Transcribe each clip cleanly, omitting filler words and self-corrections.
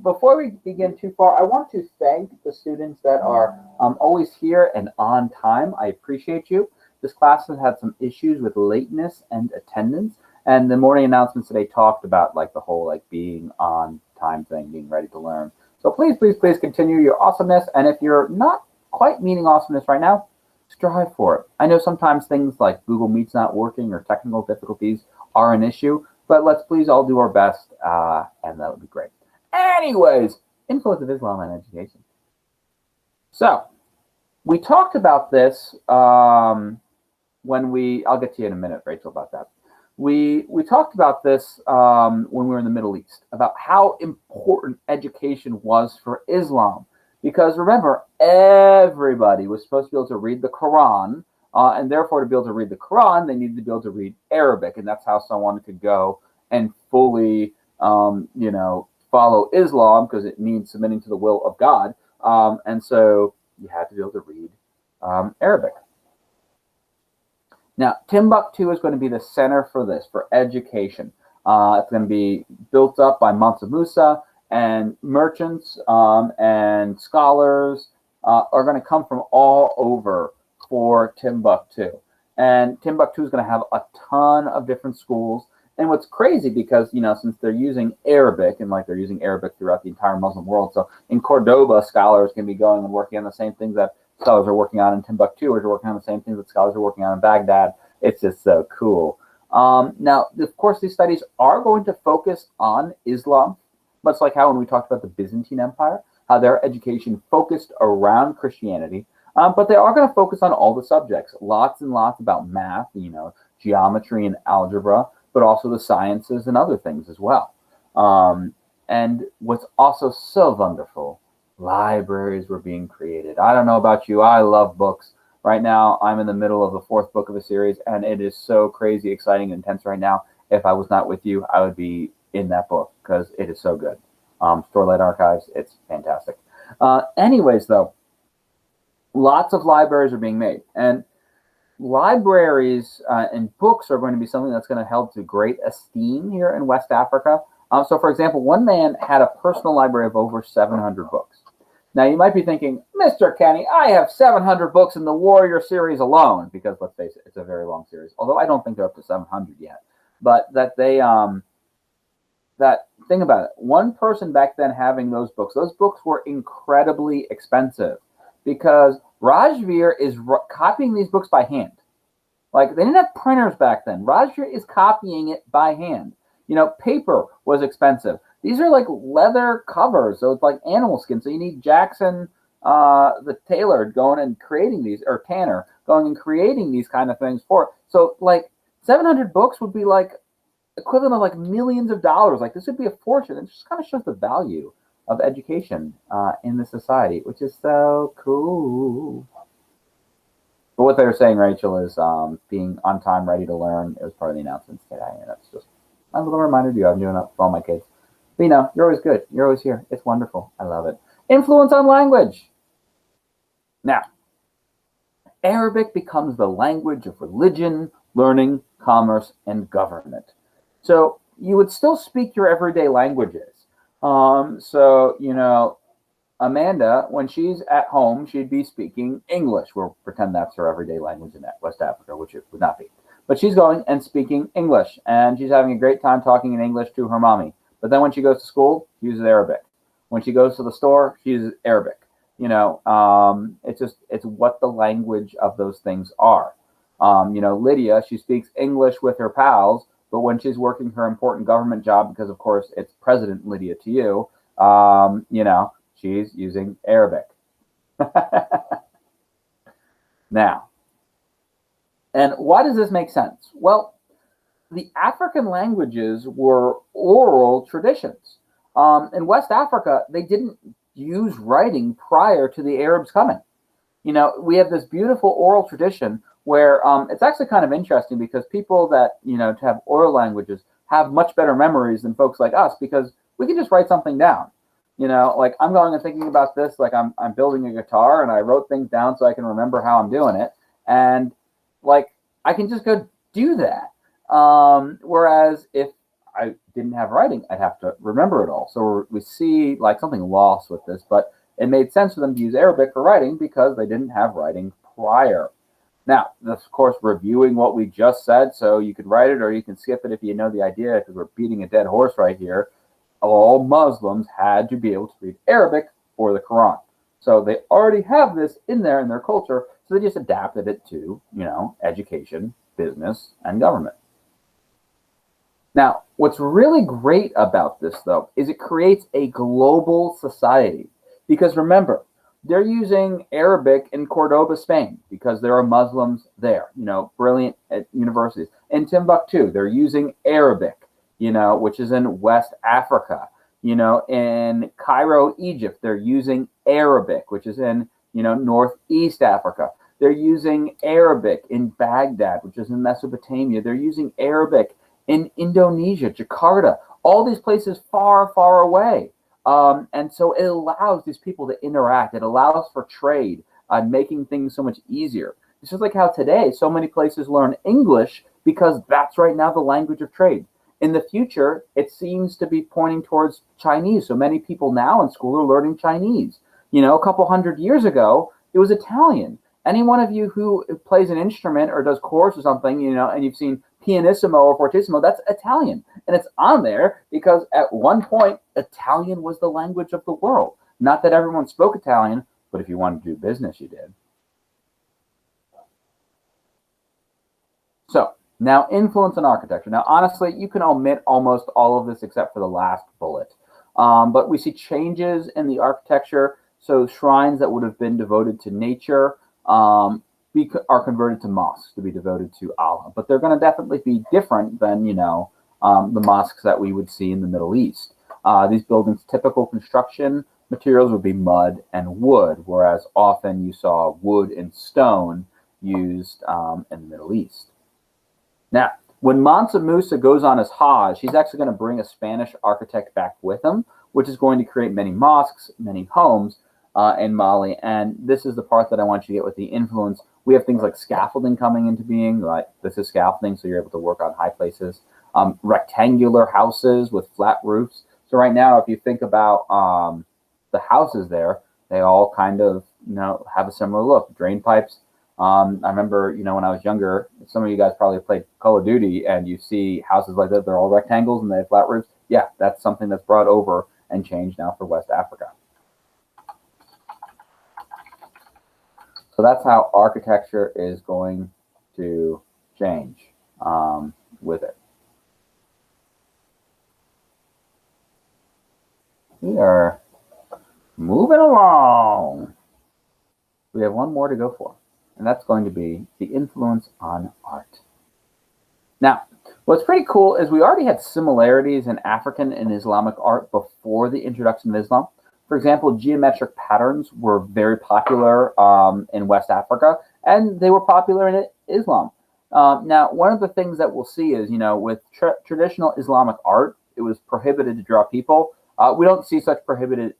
Before we begin too far, I want to thank the students that are always here and on time. I appreciate you. This class has had some issues with lateness and attendance, and the morning announcements today talked about like the whole like being on time thing, being ready to learn. So please, please, please continue your awesomeness. And if you're not quite meeting awesomeness right now, strive for it. I know sometimes things like Google Meet's not working or technical difficulties are an issue, but let's please all do our best, and that would be great. Anyways, influence of Islam on education. So we talked about this when I'll get to you in a minute, Rachel, about that. We talked about this when we were in the Middle East, about how important education was for Islam. Because remember, everybody was supposed to be able to read the Quran, and therefore to be able to read the Quran, they needed to be able to read Arabic, and that's how someone could go and fully, follow Islam, because it means submitting to the will of God, and so you had to be able to read Arabic. Now, Timbuktu is going to be the center for this, for education. It's going to be built up by Mansa Musa, and merchants and scholars are going to come from all over for Timbuktu. And Timbuktu is going to have a ton of different schools. And what's crazy, because, since they're using Arabic, and like they're using Arabic throughout the entire Muslim world, so in Cordoba, scholars can be going and working on the same things that scholars are working on in Timbuktu, or working on the same things that scholars are working on in Baghdad. It's just so cool. Now, of course, these studies are going to focus on Islam, much like how when we talked about the Byzantine Empire, how their education focused around Christianity, but they are going to focus on all the subjects, lots and lots about math, geometry and algebra, but also the sciences and other things as well. And what's also so wonderful, libraries were being created. I don't know about you, I love books. Right now, I'm in the middle of the 4th book of a series, and it is so crazy, exciting, and intense right now. If I was not with you, I would be in that book, because it is so good. Starlight Archives, it's fantastic. Anyways, though, lots of libraries are being made, and libraries and books are going to be something that's going to held to great esteem here in West Africa. So, for example, one man had a personal library of over 700 books. Now, you might be thinking, Mr. Kenny, I have 700 books in the Warrior series alone, because let's face it, it's a very long series. Although I don't think they're up to 700 yet. But that they, that thing about it, one person back then having those books were incredibly expensive, because Rajveer is copying these books by hand. Like, they didn't have printers back then. Rajveer is copying it by hand. Paper was expensive. These are like leather covers, so it's like animal skin. So you need Jackson, the tailor, going and creating these, or Tanner, going and creating these kind of things for it. So like 700 books would be like equivalent of like millions of dollars. Like, this would be a fortune. It just kind of shows the value of education in the society, which is so cool. But what they were saying, Rachel, is being on time, ready to learn. It was part of the announcements today, and that's just a little reminder to you. I'm doing it for all my kids. But you're always good. You're always here. It's wonderful. I love it. Influence on language. Now, Arabic becomes the language of religion, learning, commerce, and government. So you would still speak your everyday languages. Amanda, when she's at home, she'd be speaking English. We'll pretend that's her everyday language in West Africa, which it would not be. But she's going and speaking English, and she's having a great time talking in English to her mommy. But then when she goes to school, she uses Arabic. When she goes to the store, she uses Arabic. It's what the language of those things are. Lydia, she speaks English with her pals, but when she's working her important government job, because of course it's President Lydia to you, she's using Arabic. Now, and why does this make sense? Well, the African languages were oral traditions. In West Africa, they didn't use writing prior to the Arabs coming. We have this beautiful oral tradition where it's actually kind of interesting, because people that, to have oral languages have much better memories than folks like us, because we can just write something down. Like I'm going and thinking about this, like I'm building a guitar, and I wrote things down so I can remember how I'm doing it. And like, I can just go do that. Whereas if I didn't have writing, I'd have to remember it all. So we see like something lost with this, but it made sense for them to use Arabic for writing because they didn't have writing prior. Now, this, of course, reviewing what we just said, so you could write it or you can skip it if you know the idea, because we're beating a dead horse right here. All Muslims had to be able to read Arabic for the Quran. So they already have this in there in their culture, so they just adapted it to, education, business, and government. Now, what's really great about this, though, is it creates a global society. Because remember, they're using Arabic in Cordoba, Spain, because there are Muslims there, brilliant at universities. In Timbuktu, they're using Arabic, which is in West Africa. In Cairo, Egypt, they're using Arabic, which is in, Northeast Africa. They're using Arabic in Baghdad, which is in Mesopotamia. They're using Arabic in Indonesia, Jakarta, all these places far, far away. And so it allows these people to interact. It allows for trade, making things so much easier. It's just like how today so many places learn English because that's right now the language of trade. In the future, it seems to be pointing towards Chinese. So many people now in school are learning Chinese. A couple hundred years ago, it was Italian. Any one of you who plays an instrument or does chorus or something, and you've seen pianissimo or fortissimo, that's Italian. And it's on there because at one point, Italian was the language of the world. Not that everyone spoke Italian, but if you wanted to do business, you did. So now influence in architecture. Now, honestly, you can omit almost all of this except for the last bullet. But we see changes in the architecture. So shrines that would have been devoted to nature are converted to mosques to be devoted to Allah. But they're going to definitely be different than, the mosques that we would see in the Middle East. These buildings' typical construction materials would be mud and wood, whereas often you saw wood and stone used in the Middle East. Now, when Mansa Musa goes on his Hajj, he's actually going to bring a Spanish architect back with him, which is going to create many mosques, many homes in Mali. And this is the part that I want you to get with the influence. We have things like scaffolding coming into being, like this is scaffolding, so you're able to work on high places. Rectangular houses with flat roofs. So right now, if you think about the houses there, they all kind of, have a similar look. Drain pipes. I remember, when I was younger, some of you guys probably played Call of Duty and you see houses like that. They're all rectangles and they have flat roofs. Yeah, that's something that's brought over and changed now for West Africa. So that's how architecture is going to change with it. We are moving along. We have one more to go for. And that's going to be the influence on art. Now, what's pretty cool is we already had similarities in African and Islamic art before the introduction of Islam. For example, geometric patterns were very popular in West Africa, and they were popular in Islam. Now, one of the things that we'll see is, with traditional Islamic art, it was prohibited to draw people. We don't see such prohibitions,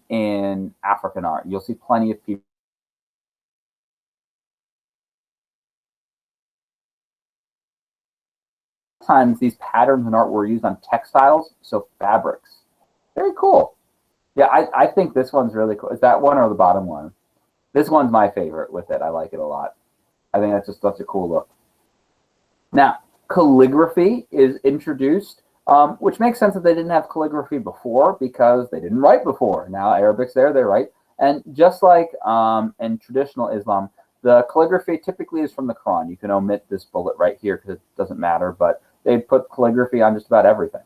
in African art. You'll see plenty of people. Sometimes these patterns in art were used on textiles, so fabrics. Very cool. Yeah, I think this one's really cool. Is that one or the bottom one? This one's my favorite with it. I like it a lot. I think that's just such a cool look. Now, calligraphy is introduced, which makes sense that they didn't have calligraphy before because they didn't write before. Now Arabic's there, they write. And just like in traditional Islam, the calligraphy typically is from the Quran. You can omit this bullet right here because it doesn't matter, but they put calligraphy on just about everything.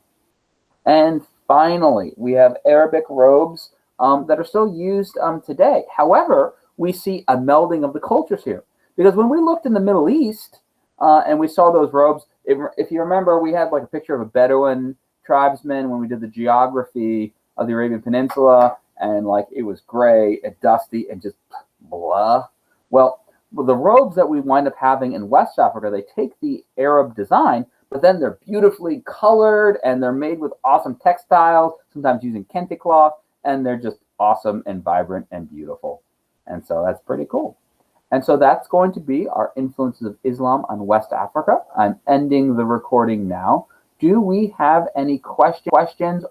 And finally, we have Arabic robes that are still used today. However, we see a melding of the cultures here. Because when we looked in the Middle East and we saw those robes, if you remember, we had like a picture of a Bedouin tribesman when we did the geography of the Arabian Peninsula, and like it was gray and dusty and just blah. Well, the robes that we wind up having in West Africa, they take the Arab design, but then they're beautifully colored and they're made with awesome textiles, sometimes using kente cloth, and they're just awesome and vibrant and beautiful. And so that's pretty cool. And so that's going to be our influences of Islam on West Africa. I'm ending the recording now. Do we have any questions